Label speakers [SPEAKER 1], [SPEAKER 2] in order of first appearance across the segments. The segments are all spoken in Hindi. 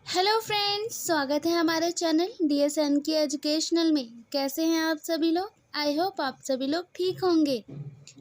[SPEAKER 1] हेलो फ्रेंड्स, स्वागत है हमारे चैनल DSN की एजुकेशनल में। कैसे हैं आप सभी लोग? आई होप आप सभी लोग ठीक होंगे।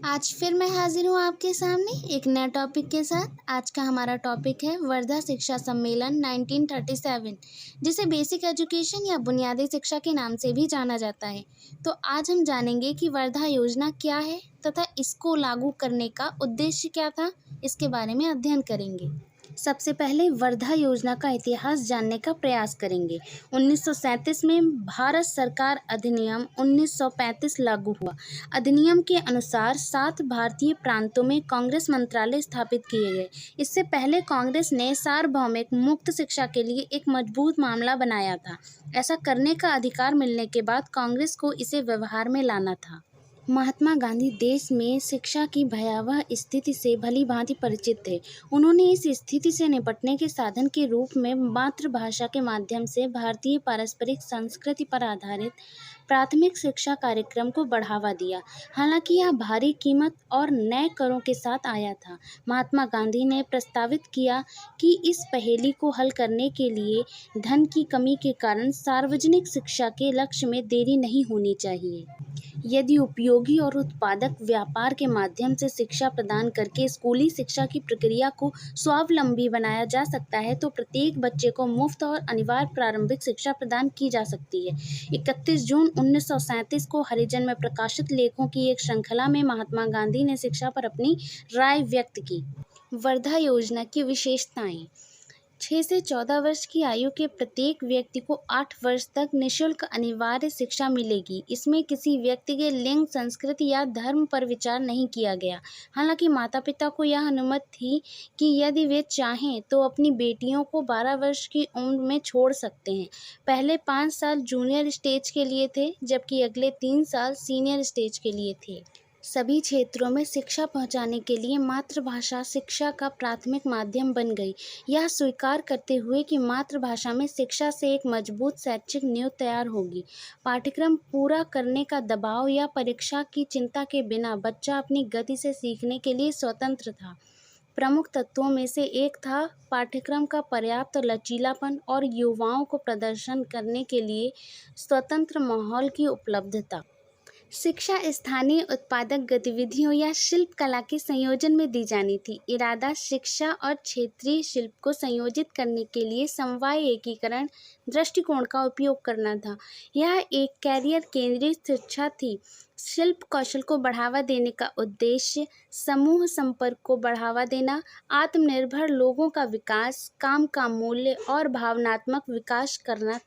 [SPEAKER 1] आज फिर मैं हाजिर हूँ आपके सामने एक नया टॉपिक के साथ। आज का हमारा टॉपिक है वर्धा शिक्षा सम्मेलन 1937, जिसे बेसिक एजुकेशन या बुनियादी शिक्षा के नाम से भी जाना जाता है। तो आज हम जानेंगे कि वर्धा योजना क्या है तथा इसको लागू करने का उद्देश्य क्या था। इसके बारे में अध्ययन करेंगे। सबसे पहले वर्धा योजना का इतिहास जानने का प्रयास करेंगे। 1937 में भारत सरकार अधिनियम 1935 लागू हुआ। अधिनियम के अनुसार 7 भारतीय प्रांतों में कांग्रेस मंत्रालय स्थापित किए गए। इससे पहले कांग्रेस ने सार्वभौमिक मुक्त शिक्षा के लिए एक मजबूत मामला बनाया था। ऐसा करने का अधिकार मिलने के बाद कांग्रेस को इसे व्यवहार में लाना था। महात्मा गांधी देश में शिक्षा की भयावह स्थिति से भलीभांति परिचित थे। उन्होंने इस स्थिति से निपटने के साधन के रूप में मातृभाषा के माध्यम से भारतीय पारंपरिक संस्कृति पर आधारित प्राथमिक शिक्षा कार्यक्रम को बढ़ावा दिया। हालांकि यह भारी कीमत और नए करों के साथ आया था। महात्मा गांधी ने प्रस्तावित किया कि इस पहेली को हल करने के लिए धन की कमी के कारण सार्वजनिक शिक्षा के लक्ष्य में देरी नहीं होनी चाहिए। यदि उपयोगी और उत्पादक व्यापार के माध्यम से शिक्षा प्रदान करके स्कूली शिक्षा की प्रक्रिया को स्वावलंबी बनाया जा सकता है तो प्रत्येक बच्चे को मुफ्त और अनिवार्य प्रारंभिक शिक्षा प्रदान की जा सकती है। 31 जून 1937 को हरिजन में प्रकाशित लेखों की एक श्रृंखला में महात्मा गांधी ने शिक्षा पर अपनी राय व्यक्त की। वर्धा योजना की विशेषताएं। 6 से 14 वर्ष की आयु के प्रत्येक व्यक्ति को 8 वर्ष तक निःशुल्क अनिवार्य शिक्षा मिलेगी। इसमें किसी व्यक्ति के लिंग, संस्कृति या धर्म पर विचार नहीं किया गया। हालांकि माता पिता को यह अनुमति थी कि यदि वे चाहें तो अपनी बेटियों को 12 वर्ष की उम्र में छोड़ सकते हैं। पहले 5 साल जूनियर स्टेज के लिए थे, जबकि अगले 3 साल सीनियर स्टेज के लिए थे। सभी क्षेत्रों में शिक्षा पहुंचाने के लिए मातृभाषा शिक्षा का प्राथमिक माध्यम बन गई। यह स्वीकार करते हुए कि मातृभाषा में शिक्षा से एक मजबूत शैक्षिक नींव तैयार होगी। पाठ्यक्रम पूरा करने का दबाव या परीक्षा की चिंता के बिना बच्चा अपनी गति से सीखने के लिए स्वतंत्र था। प्रमुख तत्वों में से एक था पाठ्यक्रम का पर्याप्त लचीलापन और युवाओं को प्रदर्शन करने के लिए स्वतंत्र माहौल की उपलब्धता। शिक्षा स्थानीय उत्पादक गतिविधियों या शिल्प कला के संयोजन में दी जानी थी। इरादा शिक्षा और क्षेत्रीय शिल्प को संयोजित करने के लिए समवाय एकीकरण दृष्टिकोण का उपयोग करना था। यह एक कैरियर केंद्रित शिक्षा थी। शिल्प कौशल को बढ़ावा देने का उद्देश्य समूह संपर्क को बढ़ावा देना, आत्मनिर्भर लोगों का विकास, काम का मूल्य और भावनात्मक विकास करना